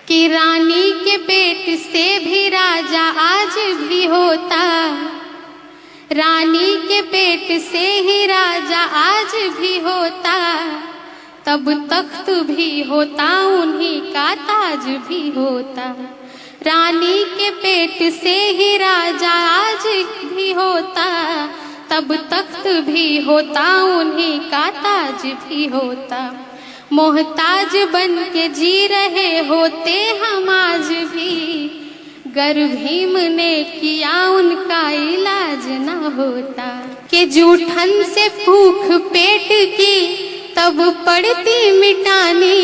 कि रानी के पेट से भी राजा आज भी होता, रानी के पेट से ही राजा आज भी होता, तब तख्त भी होता उन्हीं का ताज भी होता। रानी के पेट से ही राजा आज भी होता, तब तख्त भी होता उन्हीं का ताज भी होता। मोहताज बन के जी रहे होते हम आज भी, गर भीम ने किया उनका इलाज न होता। कि जूठन से भूख पेट की तब पड़ती मिटानी,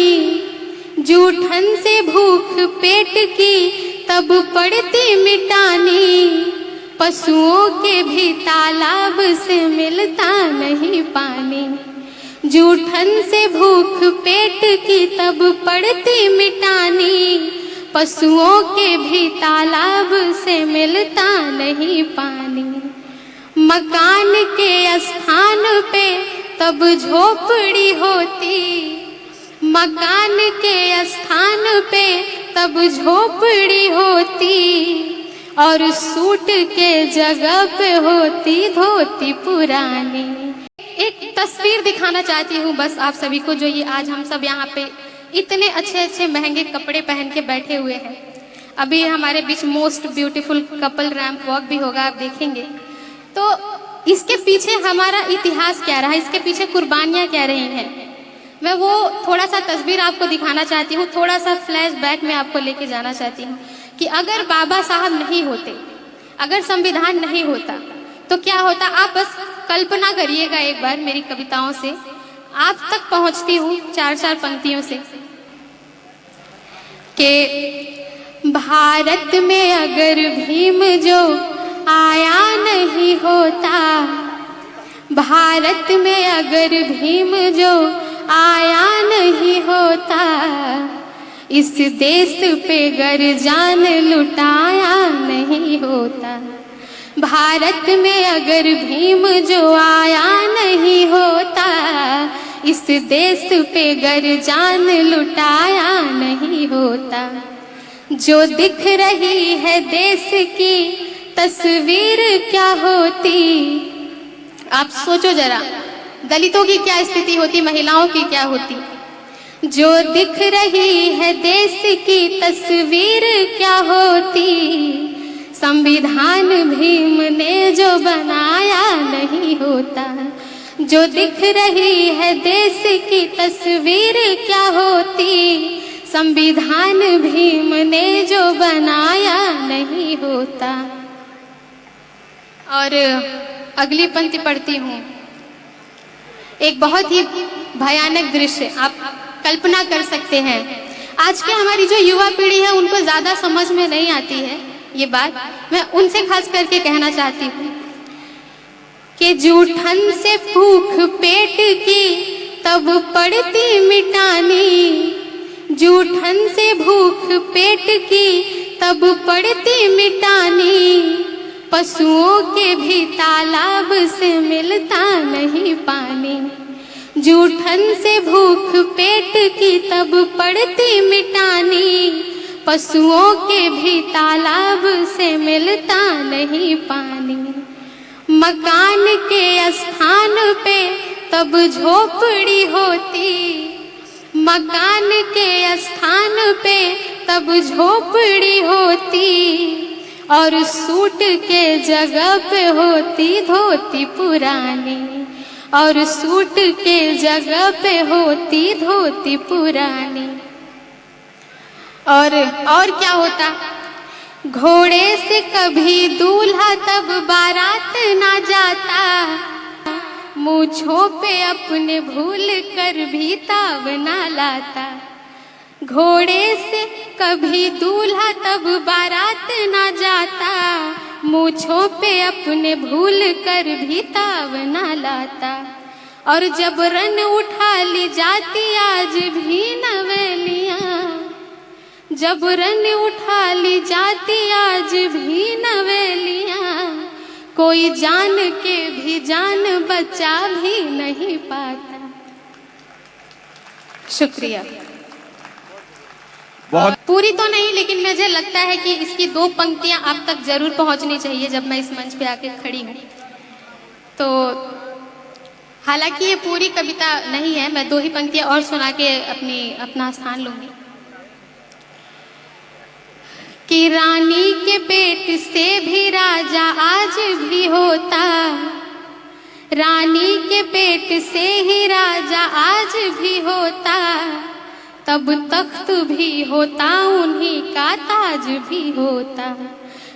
जूठन से भूख पेट की तब पड़ती मिटानी, पशुओं के भी तालाब से मिलता नहीं पानी। जूठन से भूख पेट की तब पड़ती मिटानी, पशुओं के भी तालाब से मिलता नहीं पानी। मकान के स्थान पे तब झोपड़ी होती, मकान के स्थान पे तब झोपड़ी होती, और सूट के जगह पे होती धोती पुरानी। एक तस्वीर दिखाना चाहती हूँ बस आप सभी को, जो ये आज हम सब यहाँ पे इतने अच्छे अच्छे महंगे कपड़े पहन के बैठे हुए हैं। अभी हमारे बीच most beautiful couple ramp walk भी होगा, आप देखेंगे। तो इसके पीछे हमारा इतिहास क्या रहा, इसके पीछे कुर्बानियाँ क्या रही हैं, मैं वो थोड़ा सा तस्वीर आपको दिखाना चाहती हूँ। थोड़ा सा फ्लैशबैक में आपको लेके जाना चाहती हूँ कि अगर बाबा साहब नहीं होते, अगर संविधान नहीं होता तो क्या होता। आप बस कल्पना करिएगा एक बार मेरी कविताओं से, आप तक पहुंचती हूँ चार चार पंक्तियों से। कि भारत में अगर भीम जो आया नहीं होता, भारत में अगर भीम जो आया नहीं होता, इस देश पे गर जान लुटाया नहीं होता। भारत में अगर भीम जो आया नहीं होता, इस देश पे गर जान लुटाया नहीं होता। जो दिख रही है देश की तस्वीर क्या होती, आप सोचो जरा, दलितों की क्या स्थिति होती, महिलाओं की क्या होती। जो दिख रही है देश की तस्वीर क्या होती, संविधान भीम ने जो बनाया नहीं होता। जो दिख रही है देश की तस्वीर क्या होती, संविधान भीम ने जो बनाया नहीं होता। और अगली पंक्ति पढ़ती हूँ। एक बहुत ही भयानक दृश्य आप कल्पना कर सकते हैं। आज के हमारी जो युवा पीढ़ी है उनको ज्यादा समझ में नहीं आती है ये बात, मैं उनसे खास करके कहना चाहती हूँ कि जूठन से भूख पेट की तब पड़ती मिटानी, जूठन से भूख पेट की तब पड़ती मिटानी, पशुओं के भी तालाब से मिलता नहीं पानी। जूठन से भूख पेट की तब पड़ती मिटानी, पशुओं के भी तालाब से मिलता नहीं पानी। मकान के स्थान पे तब झोपड़ी होती, मकान के स्थान पे तब झोपड़ी होती, और सूट के जगह पे होती धोती पुरानी, और सूट के जगह पे होती धोती पुरानी। और क्या होता, घोड़े से कभी दूल्हा तब बारात ना जाता, मूंछों पे अपने भूल कर भी ताव ना लाता। घोड़े से कभी दूल्हा तब बारात ना जाता, मूंछों पे अपने भूल कर भी ताव ना लाता। और जब रन उठा ली जाती आज भी नवेलियाँ, जब रन उठा ली जाती आज भी नवेलियाँ, कोई जान के भी जान बचा भी नहीं पाता। शुक्रिया। बहुत पूरी तो नहीं, लेकिन मुझे लगता है कि इसकी 2 पंक्तियां आप तक जरूर पहुंचनी चाहिए जब मैं इस मंच पे आके खड़ी हूँ। तो हालांकि ये पूरी कविता नहीं है, मैं 2 ही पंक्तियां और सुना के अपना स्थान लूंगी। कि रानी के पेट से भी राजा आज भी होता, रानी के पेट से ही राजा आज भी होता, तब तख्त भी होता उन्हीं का ताज भी होता।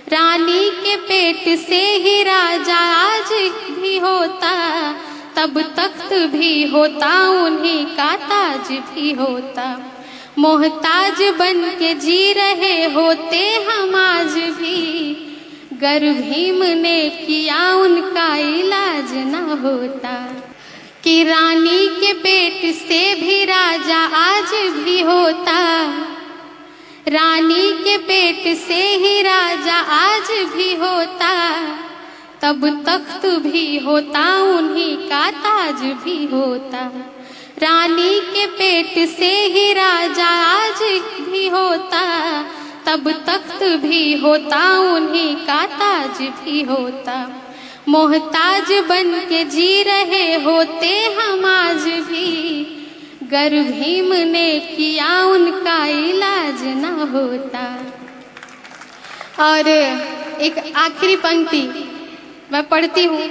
रानी के पेट से ही राजा आज भी होता, तब तख्त भी होता उन्हीं का ताज भी होता। मोहताज बन के जी रहे होते हम आज भी, गर भीम ने किया उनका इलाज न होता। कि रानी के पेट से भी राजा आज भी होता, रानी के पेट से ही राजा आज भी होता, तब तख्त भी होता उन्हीं का ताज भी होता। रानी के पेट से ही राजा आज भी होता, तब तख्त भी होता उन्हीं का ताज भी होता। मोहताज बन के जी रहे होते हम आज भी, गर भीम ने किया उनका इलाज न होता। और एक आखिरी पंक्ति मैं पढ़ती हूँ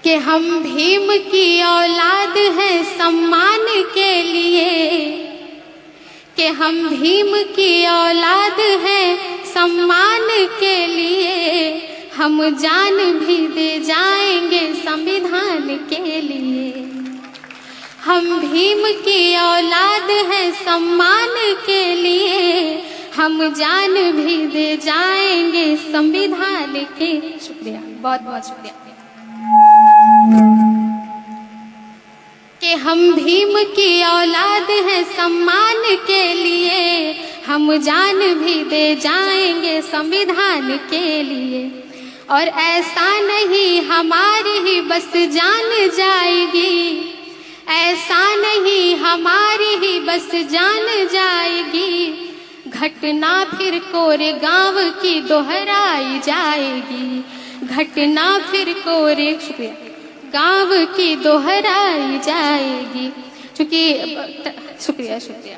कि हम भीम की औलाद हैं सम्मान के लिए, कि हम भीम की औलाद हैं सम्मान के लिए, हम जान भी दे जाएंगे संविधान के लिए। हम भीम की औलाद हैं सम्मान के लिए, हम जान भी दे जाएंगे संविधान के। शुक्रिया, बहुत बहुत शुक्रिया। कि हम भीम की औलाद हैं सम्मान के लिए, हम जान भी दे जाएंगे संविधान के लिए। और ऐसा नहीं हमारी ही बस जान जाएगी, ऐसा नहीं हमारी ही बस जान जाएगी, घटना फिर कोरे गांव की दोहराई जाएगी, घटना फिर कोरे गांव की दोहराई जाएगी। चूँकि शुक्रिया शुक्रिया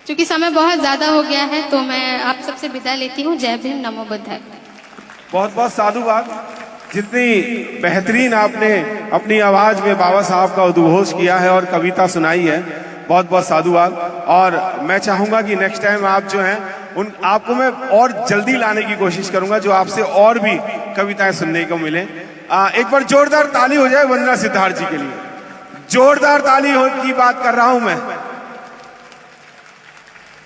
चूँकि समय बहुत ज़्यादा हो गया है तो मैं आप सबसे विदा लेती हूँ। जय भीम, नमो बुद्धाय। बहुत बहुत साधुवाद। जितनी बेहतरीन आपने अपनी आवाज में बाबा साहब का उद्घोष किया है और कविता सुनाई है, बहुत बहुत साधुवाद। और मैं चाहूंगा कि नेक्स्ट टाइम आप जो हैं उन आपको मैं और जल्दी लाने की कोशिश करूंगा, जो आपसे और भी कविताएं सुनने को मिले। एक बार जोरदार ताली हो जाए वंदना सिद्धार्थ जी के लिए। जोरदार ताली की बात कर रहा हूं मैं।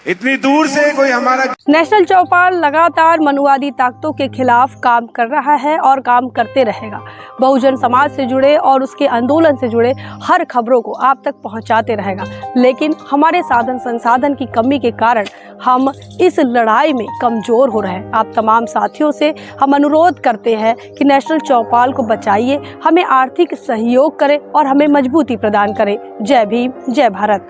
इतनी दूर से कोई हमारा नेशनल चौपाल लगातार मनुवादी ताकतों के खिलाफ काम कर रहा है और काम करते रहेगा। बहुजन समाज से जुड़े और उसके आंदोलन से जुड़े हर खबरों को आप तक पहुंचाते रहेगा। लेकिन हमारे साधन संसाधन की कमी के कारण हम इस लड़ाई में कमजोर हो रहे हैं। आप तमाम साथियों से हम अनुरोध करते हैं कि नेशनल चौपाल को बचाइए, हमें आर्थिक सहयोग करें और हमें मजबूती प्रदान करें। जय भीम, जय भारत।